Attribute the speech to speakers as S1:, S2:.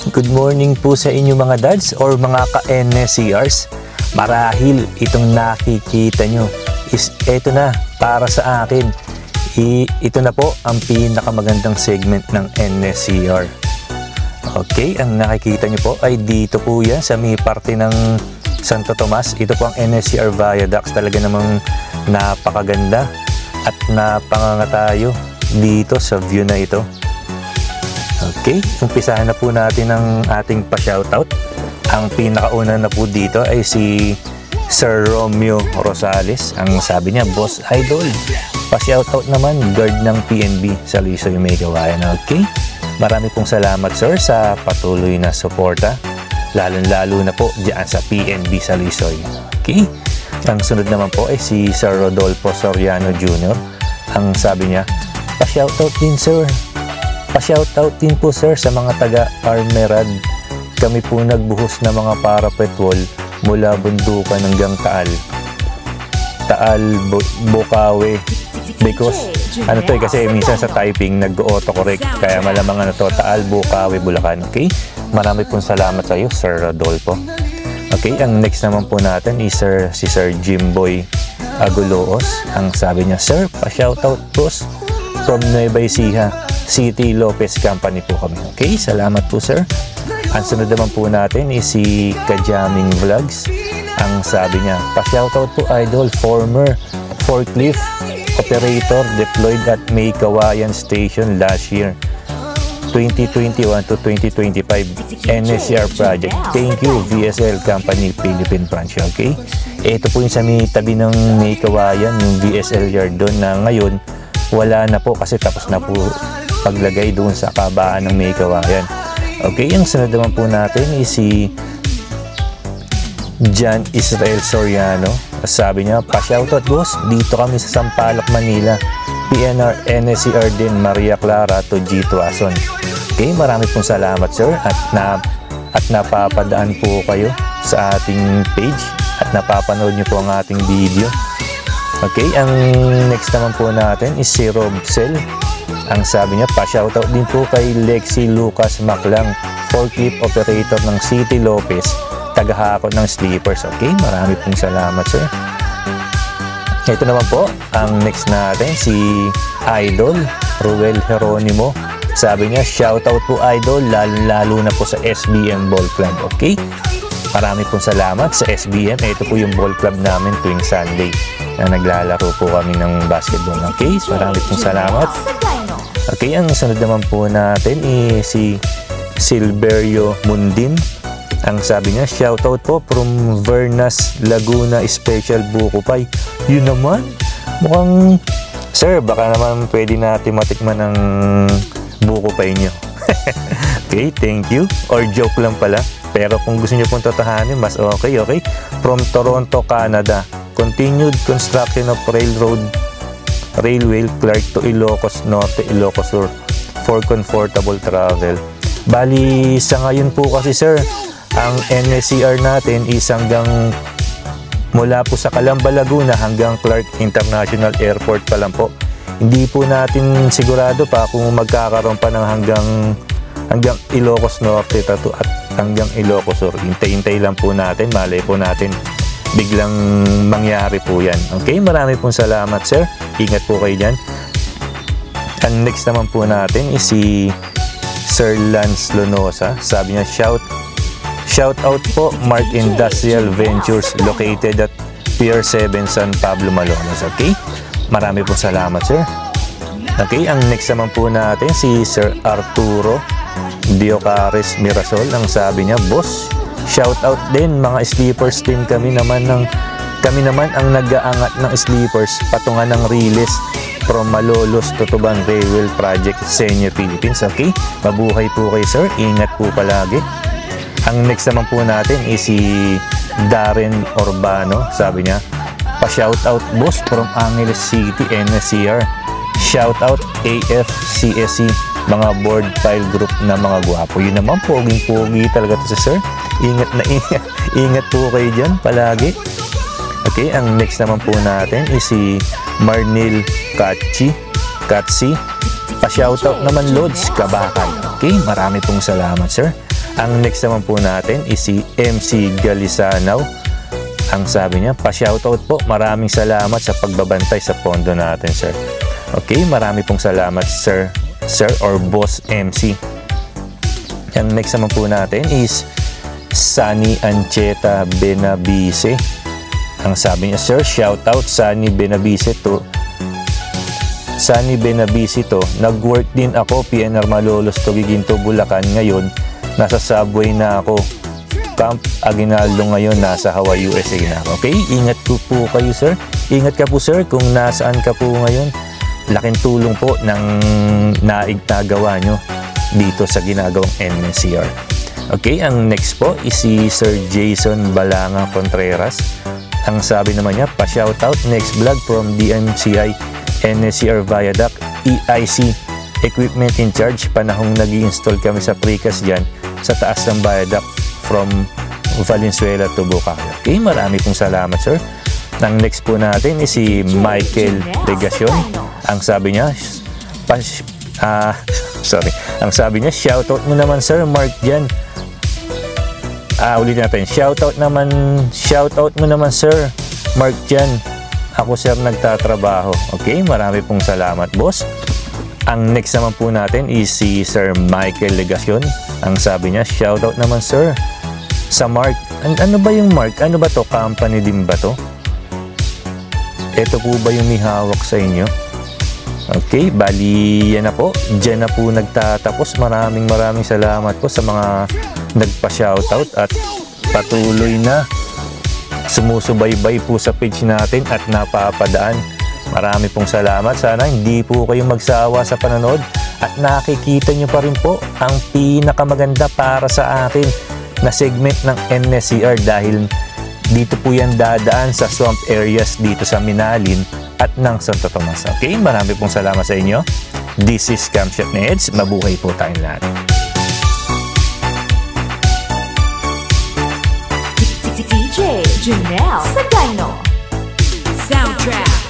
S1: Good morning po sa inyo mga dads or mga ka-NSCRs. Marahil itong nakikita nyo is eto na para sa akin. Ito na po ang pinakamagandang segment ng NSCR. Okay, ang nakikita nyo po ay dito po yan sa may parte ng Santo Tomas. Ito po ang NSCR Viaducts. Talaga namang napakaganda at napangangatayo dito sa view na ito. Okay, umpisahan na po natin ang ating pa-shoutout. Ang pinakauna na po dito ay si Sir Romeo Rosales. Ang sabi niya, Boss Idol, pa-shoutout naman, guard ng PNB sa Lisoy, May Kawayan. Okay, marami pong salamat sir sa patuloy na suporta, lalong-lalo na po diyan sa PNB sa Lisoy. Okay, ang sunod naman po ay si Sir Rodolfo Soriano Jr. Ang sabi niya, pa-shoutout din sir. Pa-shoutout din po sir sa mga taga-Armerad. Kami po nagbuhos ng mga parapet wall mula Bundukan hanggang Taal, Bukawi. Because ano to kasi minsan sa typing nag-auto-correct. Kaya malamang ano to, Taal, Bukawi, Bulacan. Okay? Marami pong salamat sa iyo Sir Rodolfo. Okay, ang next naman po natin is si Sir Jimboy Aguloos. Ang sabi niya, Sir, pa-shoutout po from Nueva Ecija City Lopez Company po kami. Okay, salamat po sir. Ang sunod naman po natin is si Kajaming Vlogs. Ang sabi niya, pa-shoutout po idol, former forklift operator deployed at May Kawayan Station last year 2021 to 2025 NSCR project. Thank you VSL Company Philippine Branch. Okay, ito po yung sa may tabi ng May Kawayan, yung VSL yard doon na ngayon wala na po kasi tapos na po paglagay doon sa kabaan ng May Kawayan. Okay, ang sunod naman po natin is si John Israel Soriano. Sabi niya, pa-shoutout boss, dito kami sa Sampaloc, Manila. PNR NSCR din, Maria Clara to G. Tuason. Okay, marami pong salamat sir at napapadaan po kayo sa ating page at napapanood niyo po ang ating video. Okay, ang next naman po natin is si Robsel. Ang sabi niya, pa-shoutout din po kay Lexi Lucas Maclang, forklift operator ng City Lopez, tagahakot ng sleepers. Okay, marami pong salamat sir. Ito naman po, ang next natin, si Idol Ruel Jeronimo. Sabi niya, shoutout po Idol, lalo na po sa SBM Ball Club. Okay, marami pong salamat sa SBM. Ito po yung ball club namin tuwing Sunday na naglalaro po kami ng basketball. Okay, marami pong salamat. Okay, ang sunod naman po natin is si Silverio Mundin. Ang sabi niya, shoutout po from Vernas, Laguna Special Buko Pie. Yun naman, mukhang sir, baka naman pwede natin matikman ng buko pie nyo. Okay, thank you. Or joke lang pala. Pero kung gusto nyo pong totohanin, mas okay. From Toronto, Canada. Continued construction of railway Clark to Ilocos Norte, Ilocos Sur for comfortable travel. Bali, sa ngayon po kasi sir, ang NSCR natin is hanggang mula po sa Calamba, Laguna hanggang Clark International Airport pa lang po. Hindi po natin sigurado pa kung magkakaroon pa ng hanggang Ilocos Norte at hanggang Ilocos Sur. Hintay-hintay lang po natin, malay po natin biglang mangyari po yan. Okay, marami pong salamat sir. Ingat po kayo dyan. Ang next naman po natin is si Sir Lance Lonosa. Sabi niya, shout out po Mark Industrial Ventures located at Pier 7 San Pablo, Malolos. Okay, marami pong salamat sir. Okay, ang next naman po natin si Sir Arturo Diocares Mirasol. Ang sabi niya, boss, shout out din mga sleepers din kami naman ang nag-aangat ng sleepers patungan ng Riles from Malolos to Tuban Railway Project Senior Philippines. Okay, mabuhay po kayo sir, ingat po palagi. Ang next naman po natin is si Darren Urbano. Sabi niya, pa-shoutout boss from Angeles City NSCR. Shoutout AFCSC, mga board file group na mga gwapo. Yun naman, poging-pogi talaga to sa sir. Ingat na ingat po kayo dyan palagi. Okay, ang next naman po natin is si Marnil Katsi. Pa-shoutout naman Lods Kabakan. Okay, marami pong salamat sir. Ang next naman po natin is si MC Galisanaw. Ang sabi niya, pa-shoutout po, maraming salamat sa pagbabantay sa pondo natin, sir. Okay, marami pong salamat, sir or boss MC. Ang next naman po natin is Sunny Ancheta Benavice. Ang sabi niya, sir, shoutout Sunny Benavice to. Sunny Benavice to, nag-work din ako PNR Malolos to Giginto, Bulacan. Ngayon, nasa subway na ako. Camp Aguinaldo ngayon, nasa Hawaii, USA na ako. Okay, ingat po kayo, sir. Ingat ka po, sir, kung nasaan ka po ngayon. Laking tulong po ng naig na gawa nyo dito sa ginagawang NSCR. Okay, ang next po is si Sir Jason Balanga Contreras. Ang sabi naman niya, pa-shoutout next vlog from DMCI NSCR Viaduct EIC Equipment in Charge. Panahong nag-i-install kami sa precast dyan sa taas ng viaduct from Valenzuela to Bocacay. Okay, marami pong salamat, sir. Ang next po natin is si Michael Legacion. Ang sabi niya, ang sabi niya, shoutout mo naman, sir, Mark dyan. Ulit natin, shoutout mo naman, sir, Mark dyan. Ako, sir, nagtatrabaho. Okay, marami pong salamat, boss. Ang next naman po natin is si Sir Michael Legacion. Ang sabi niya, shoutout naman, sir, sa Mark. Ano ba yung Mark? Ano ba to? Company din ba to? Ito po ba yung may hawak sa inyo? Okay, bali yan na po. Diyan na po nagtatapos. Maraming salamat po sa mga nagpa-shoutout at patuloy na sumusubaybay po sa page natin at napapadaan. Marami pong salamat. Sana hindi po kayo magsawa sa panonood at nakikita nyo pa rin po ang pinakamaganda para sa akin na segment ng NSCR dahil dito po yan dadaan sa swamp areas dito sa Minalin at ng Santo Tomas. Okay, marami pong salamat sa inyo. This is Camshot Neds. Mabuhay po tayong lahat.
S2: DJ Junel Sagayno. Soundtrack.